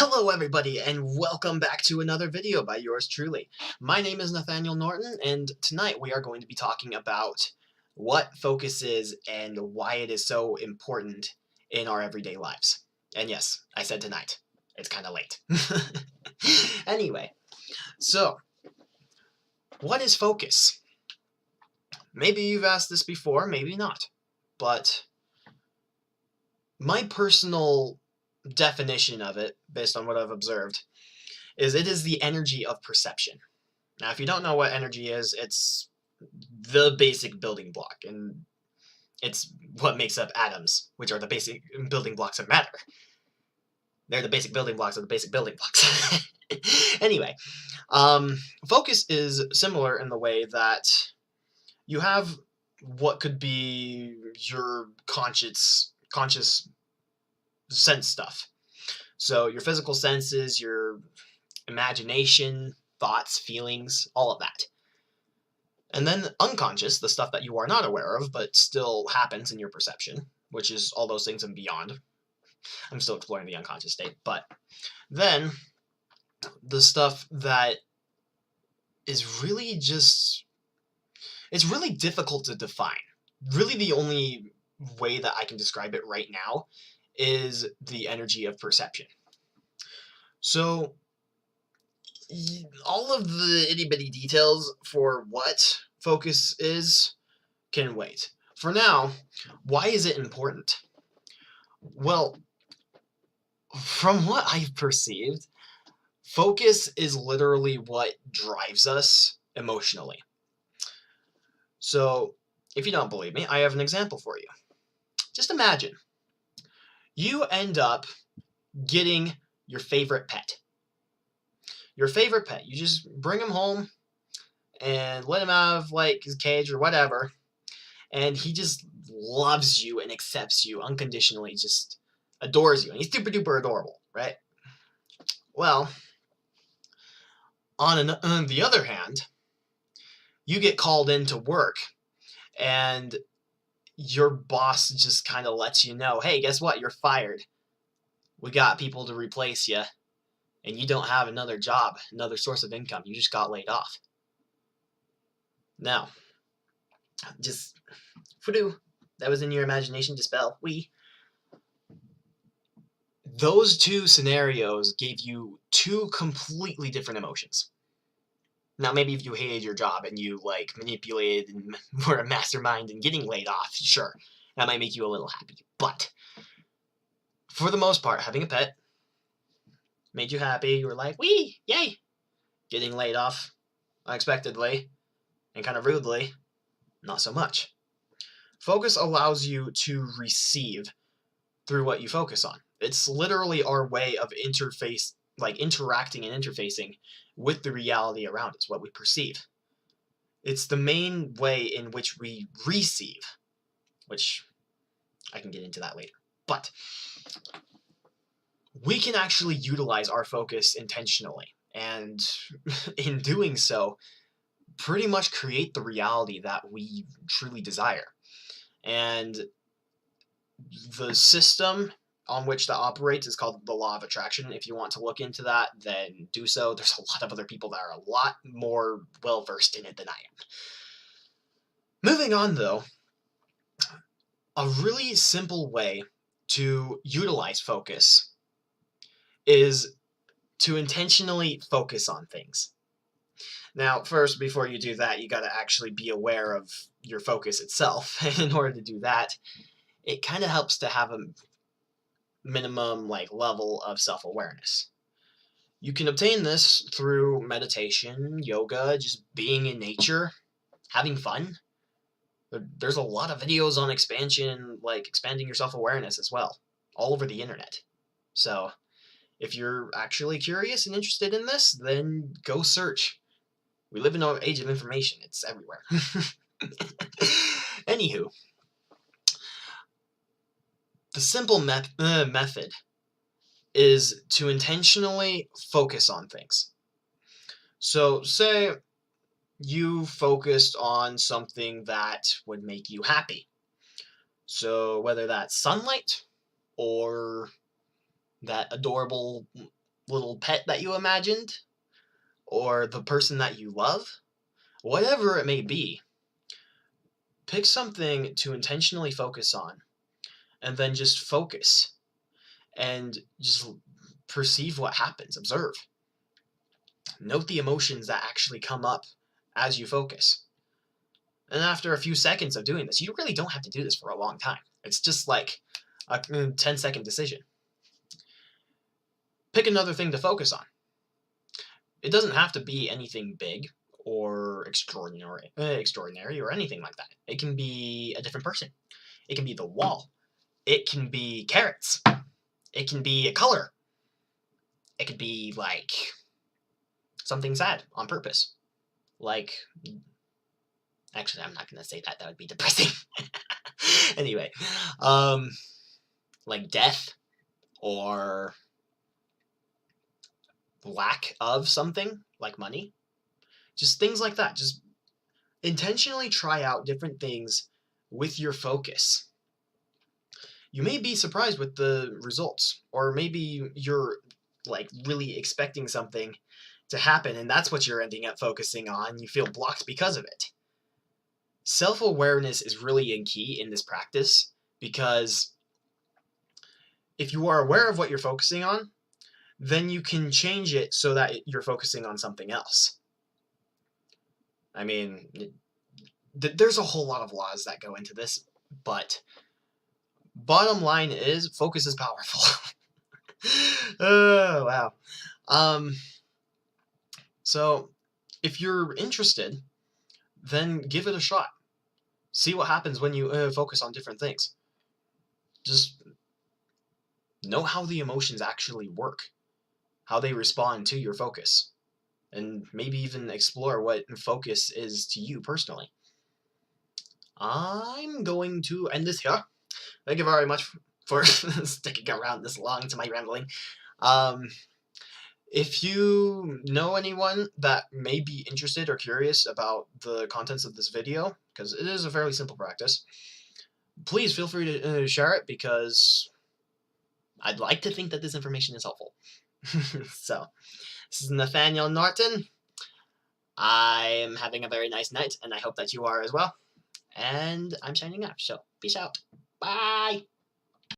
Hello everybody and welcome back to another video by yours truly. My name is Nathaniel Norton and tonight we are going to be talking about what focus is and why it is so important in our everyday lives. And yes, I said tonight. It's kind of late. Anyway, so what is focus? Maybe you've asked this before, maybe not. But my personal definition of it, based on what I've observed, is it is the energy of perception. Now, if you don't know what energy is, it's the basic building block, and it's what makes up atoms, which are the basic building blocks of matter. They're the basic building blocks of the basic building blocks. Anyway, focus is similar in the way that you have what could be your conscious sense stuff. So your physical senses, your imagination, thoughts, feelings, all of that. And then unconscious, the stuff that you are not aware of, but still happens in your perception, which is all those things and beyond. I'm still exploring the unconscious state. But then the stuff that is really just, it's really difficult to define. Really the only way that I can describe it right now is the energy of perception. So all of the itty-bitty details for what focus is can wait. For now, why is it important? Well, from what I've perceived, focus is literally what drives us emotionally. So, if you don't believe me, I have an example for you. Just imagine you end up getting your favorite pet. Your favorite pet. You just bring him home and let him out of like his cage or whatever, and he just loves you and accepts you unconditionally, just adores you, and he's super duper adorable, right? Well, on the other hand, you get called into work and your boss just kind of lets you know, hey, guess what? You're fired. We got people to replace you, and you don't have another job, another source of income. You just got laid off. Now, just that was in your imagination, dispel. Those two scenarios gave you two completely different emotions. Now, maybe if you hated your job and you like manipulated and were a mastermind in getting laid off, sure, that might make you a little happy. But for the most part, having a pet made you happy. You were like, yay! Getting laid off unexpectedly and kind of rudely, not so much. Focus allows you to receive through what you focus on. It's literally our way of interacting and interfacing with the reality around us, what we perceive. It's the main way in which we receive, which I can get into that later. But we can actually utilize our focus intentionally, and in doing so, pretty much create the reality that we truly desire. And the system on which that operates is called the law of attraction. If you want to look into that, then do so. There's a lot of other people that are a lot more well-versed in it than I am. Moving on, though, a really simple way to utilize focus is to intentionally focus on things. Now, first, before you do that, you got to actually be aware of your focus itself. And in order to do that, it kind of helps to have a minimum level of self-awareness. You can obtain this through meditation, yoga, just being in nature, having fun. There's a lot of videos on expanding your self-awareness as well, all over the internet. So if you're actually curious and interested in this, then go search. We live in an age of information. It's everywhere. Anywho, the simple method is to intentionally focus on things. So say you focused on something that would make you happy. So whether that's sunlight or that adorable little pet that you imagined, or the person that you love, whatever it may be, pick something to intentionally focus on, and then just focus and just perceive what happens. Observe. Note the emotions that actually come up as you focus. And after a few seconds of doing this, you really don't have to do this for a long time. It's just like a 10-second decision. Pick another thing to focus on. It doesn't have to be anything big or extraordinary or anything like that. It can be a different person. It can be the wall. It can be carrots. It can be a color. It could be like something sad on purpose. Like, actually, I'm not going to say that. That would be depressing. Anyway, like death or lack of something, like money. Just things like that. Just intentionally try out different things with your focus. You may be surprised with the results, or maybe you're like really expecting something to happen and that's what you're ending up focusing on. You feel blocked because of it. Self-awareness is really key in this practice, because if you are aware of what you're focusing on, then you can change it so that you're focusing on something else. I mean, there's a whole lot of laws that go into this, but bottom line is focus is powerful. Oh, wow. So if you're interested, then give it a shot. See what happens when you focus on different things. Just know how the emotions actually work, how they respond to your focus, and maybe even explore what focus is to you personally. I'm going to end this here. Thank you very much for sticking around this long to my rambling. If you know anyone that may be interested or curious about the contents of this video, because it is a fairly simple practice, please feel free to share it, because I'd like to think that this information is helpful. So, this is Nathaniel Norton. I'm having a very nice night, and I hope that you are as well. And I'm signing off, so peace out. Bye!